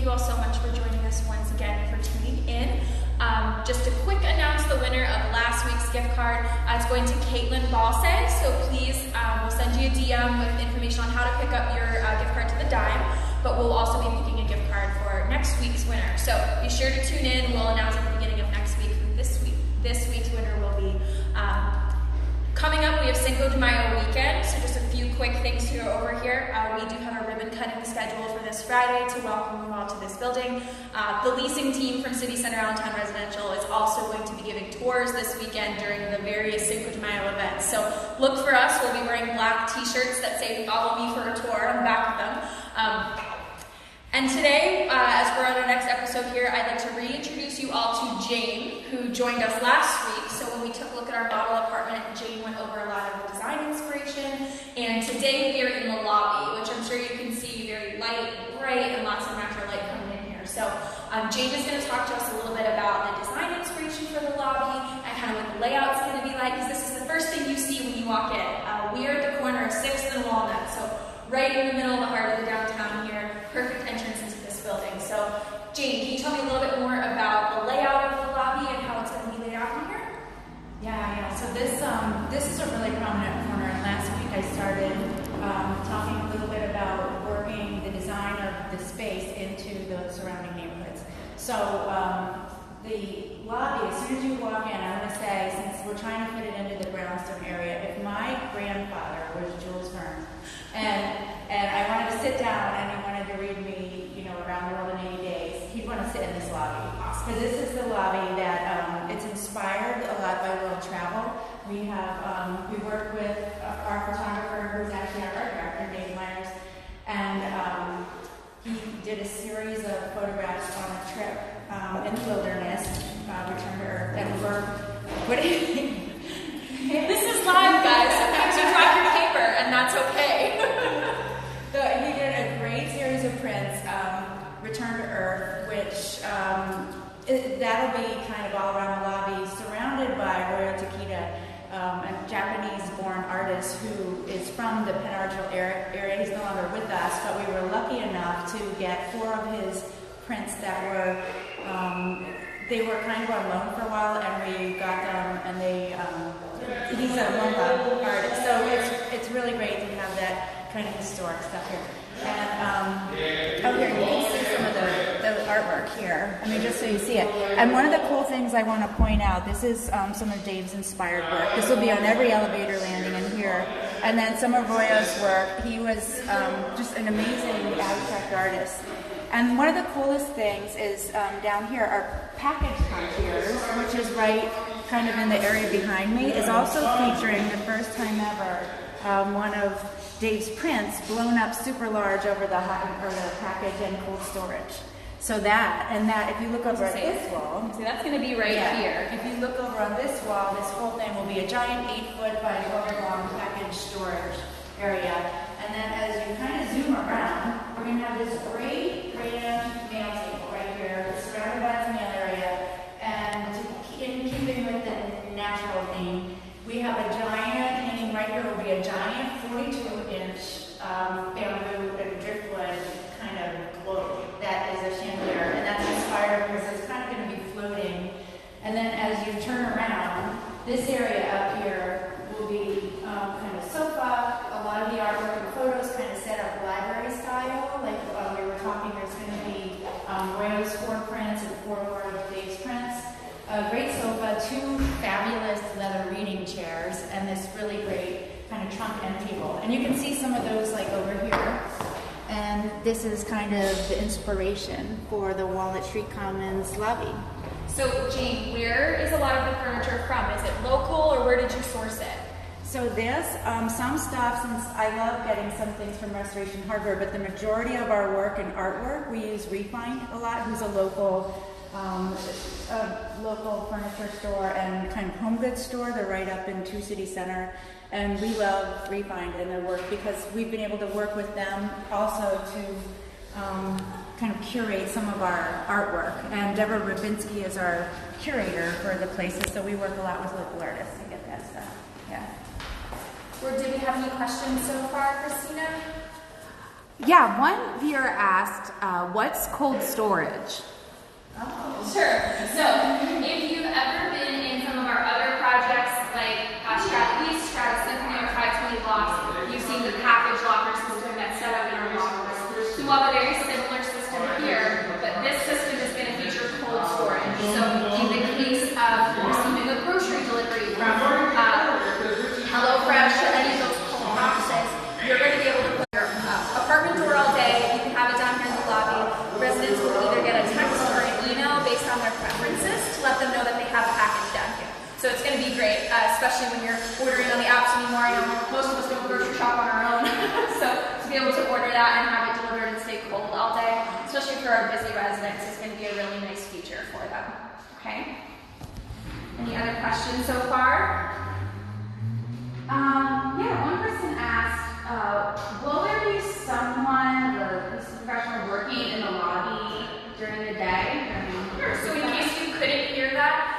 you all so much for joining us once again, for tuning in. Just to quick announce the winner of last week's gift card. It's going to Caitlin Balse, so please, we'll send you a DM with information on how to pick up your gift card to the Dime, but we'll also be picking a gift card for next week's winner. So be sure to tune in. We'll announce at the beginning of next week who this week's winner will be. Coming up, we have Cinco de Mayo weekend, so just a few quick things to go over here. We do have a ribbon cutting scheduled for this Friday to welcome you all to this building. The leasing team from City Center Allentown Residential is also going to be giving tours this weekend during the various Cinco de Mayo events. So look for us. We'll be wearing black t-shirts that say "Follow me for a tour" on the back of them. And today, as we're on our next episode here, I'd like to reintroduce you all to Jane, who joined us last week. So when we took a look at our model apartment, Jane went over a lot of the design inspiration. And today we are in the lobby, which I'm sure you can see very light and bright and lots of natural light coming in here. So Jane is going to talk to us a little bit about the design inspiration for the lobby and kind of what the layout's going to be like, because this is the first thing you see when you walk in. We are at the corner of 6th and Walnut, so right in the middle of the heart of the downtown here, perfect entrance into this building. So, Jane, can you tell me a little bit more about the layout of the lobby and how it's going to be laid out in here? Yeah. So this is a really prominent corner. And last week I started talking a little bit about working the design of the space into the surrounding neighborhoods. So the lobby, as soon as you walk in, I want to say, since we're trying to fit it into the brownstone area, if my grandfather was Jules Verne, and I wanted to sit down and he wanted to read me, Around the World in 80 Days, he'd want to sit in this lobby. Because this is the lobby that it's inspired a lot by world travel. We have we worked with our photographer, who's actually our art director, Dave Myers, and he did a series of photographs on a trip in the wilderness, Return to Earth, and This is live, guys. Sometimes you drop your paper, and that's okay. He did a great series of prints, Return to Earth, which that'll be kind of all around the lobby, surrounded by Royal Takeda, a Japanese-born artist who is from the Penargil area. He's no longer with us, but we were lucky enough to get 4 of his prints that were they were kind of on loan for a while, and we got them, and he's a loan artist, so it's really great to have that kind of historic stuff here. And here you can see some of the artwork here. I mean, just so you see it. And one of the cool things I want to point out, this is some of Dave's inspired work. This will be on every elevator landing in here. And then some of Royo's work. He was just an amazing abstract artist. And one of the coolest things is down here, our package concierge, which is right kind of in the area behind me, is also featuring the first time ever one of Dave's prints blown up super large over the package and cold storage. So that, if you look over at this wall, so that's going to be right here. If you look over on this wall, this whole thing will be a giant 8-foot by 12-foot long package storage area. And then as you kind of zoom around, we're going to have this great grand mail table right here, surrounded by its mail area. And in keeping with the natural theme, we have a giant, hanging right here will be a giant 42-inch bamboo and driftwood kind of globe that is a chandelier. And that's inspired because it's kind of going to be floating. And then as you turn around, this area up here will be kind of sofa. A lot of the artwork and photos kind of set up library style. Like we were talking, there's going to be Royo's 4 prints and 4 more of Dave's prints. A great sofa, 2 fabulous leather reading chairs, and this really great kind of trunk end table. And you can see some of those like over here. And this is kind of the inspiration for the Walnut Street Commons lobby. So Jane, where is a lot of the furniture from? Is it local, or where did you source it? So this, some stuff, since I love getting some things from Restoration Hardware, but the majority of our work and artwork, we use Refind a lot, who's a local furniture store and kind of home goods store. They're right up in 2 City Center. And we love Refind and their work because we've been able to work with them also to kind of curate some of our artwork. And Deborah Rabinski is our curator for the places, so we work a lot with local artists to get that stuff. Yeah. Or did we have any questions so far, Christina? Yeah, one viewer asked, what's cold storage? Sure. So, if you've ever been in some of our other projects, like East, Symphony, or 520 blocks, you've seen the package locker system that's set up in our lockers. So, we'll have a very similar system here, but this system is going to feature cold storage. So, in the case of receiving a grocery delivery from HelloFresh or any of those cold boxes, you're going to be able to put your apartment door all day. You can have it down here in the lobby. Residents will either get a text or an email based on their preferences to let them know that they have a package down here. So it's going to be great, especially when you're ordering on the apps anymore. You know, most of us don't grocery shop on our own. So to be able to order that and have it delivered and stay cold all day, especially for our busy residents, is going to be a really nice feature for them. Okay? Any other questions so far? Yeah, one person asked, will there be someone, the police professional, working in the lobby during the day? Sure. So in case you couldn't hear that,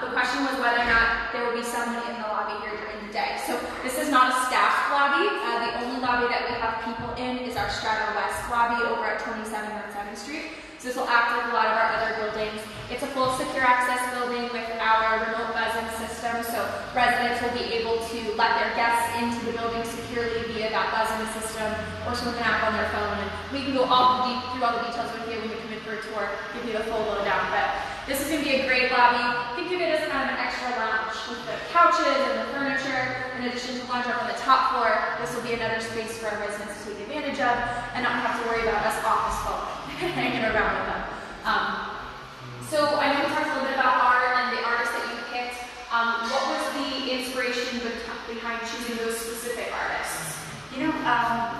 the question was whether or not there will be someone in the lobby here during the day. So this is not a staffed lobby. The only lobby that we have people in is our Strata West lobby over at 27 North 7th Street. So this will act like a lot of our other buildings. It's a full secure access building with our remote buzzing system, so residents will be able to let their guests into the building securely via that buzzing system or with an app on their phone. And we can go through all the details with you when you come in for a tour, give you the full lowdown. But this is going to be a great lobby. Think of it as kind of an extra lounge with the couches and the furniture. In addition to lounge up on the top floor, this will be another space for our residents to take advantage of and not have to worry about us office folk hanging around with them. So I know we talked a little bit about art and the artists that you picked. What was the inspiration behind choosing those specific artists? You know,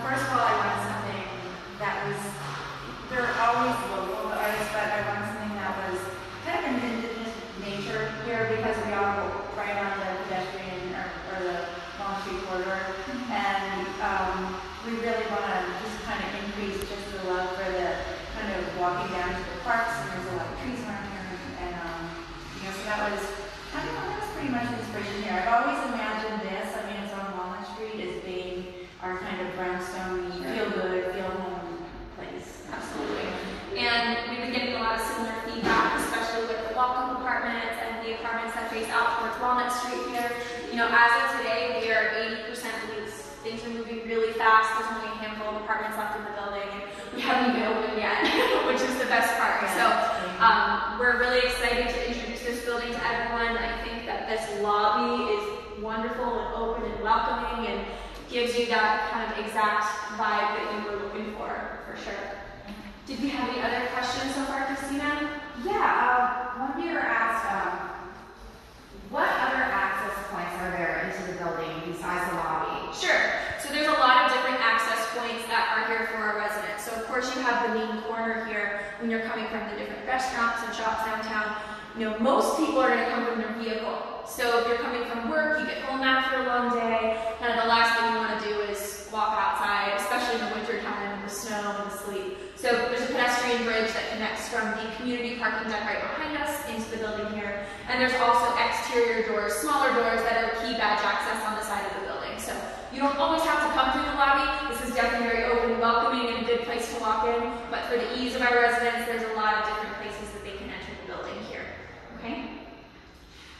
first of all, I wanted something that was, they're always local artists, but I wanted something that was kind of an indigenous nature here because we all go right on the pedestrian or the Walnut Street corridor. And we really want to just kind of increase just the love for the kind of walking down to the parks, and there's a lot of trees around here. And you know, so that was, I don't know, that was pretty much the inspiration here. I've always imagined this, I mean, it's on Walnut Street, as being our kind of brownstone, feel good, feel home place. Absolutely. And we've been getting a lot of similar feedback, especially with the walk-up apartments and the apartments that face out towards Walnut Street here. You know, as of today, we are 80% leased. Things are moving really fast. There's only a handful of apartments left in the building, and we haven't even opened yet, which is the best part. So we're really excited to introduce this building to everyone. I think that this lobby is wonderful and open and welcoming and gives you that kind of exact vibe that you were looking for sure. Did we have any other questions so far, Christina? Yeah, one viewer asked, what other access points are there into the building besides the lobby? Sure. So there's a lot of different access points that are here for our residents. So of course you have the main corner here when you're coming from the different restaurants and shops downtown. You know, most people are going to come from their vehicle. So if you're coming from work, you get home after a long day, kind of the last thing you want to do is walk outside, especially in the winter time with the snow and the sleet. So there's a pedestrian bridge that connects from the community parking deck right behind us into the building here. And there's also exterior doors, smaller doors that are key badge access on the side of the building. So you don't always have to come through the lobby. This is definitely very open and welcoming and a good place to walk in. But for the ease of our residents, there's a lot of different places that they can enter the building here. Okay?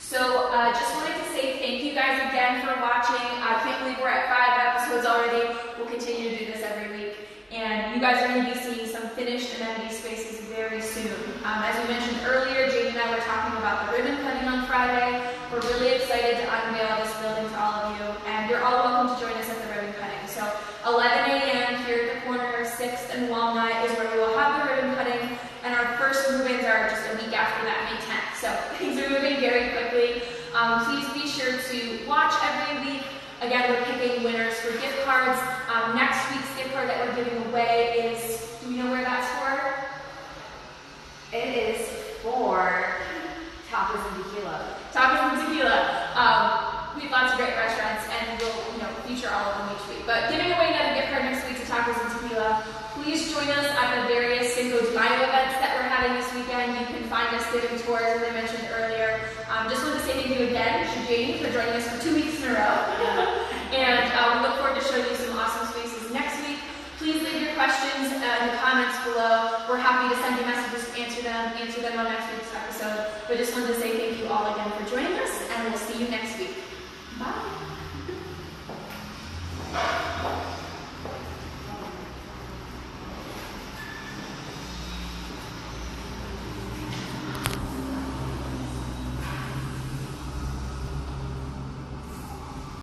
So just wanted to say thank you guys again for watching. I can't believe we're at 5 episodes already. We'll continue to do this every week. And you guys are going to be seeing some finished amenity spaces very soon. As we mentioned earlier, Jane and I were talking about the ribbon cutting on Friday. We're really excited to unveil this building to all of you. And you're all welcome to join us at the ribbon cutting. So 11 a.m. here at the corner of 6th and Walnut is where we will have the ribbon cutting. And our first move-ins are just a week after that, May 10th. So things are moving very quickly. Please be sure to watch every week. Again, we're picking winners for gift cards. Next week's gift card that we're giving away is, do we know where that's for? It is for Tapas and Tequila. Tapas and Tequila. We have lots of great restaurants, and we'll feature all of them each week. But giving away another gift card next week to Tapas and Tequila. Please join us at the various Cinco de Mayo events that we're having this weekend. You can find us giving tours, as I mentioned earlier. Just wanted to say thank you again to Jane for joining us for 2 weeks in a row. And we look forward to showing you some awesome spaces next week. Please leave your comments below. We're happy to send you messages, answer them on next week's episode. But just wanted to say thank you all again for joining us, and we'll see you next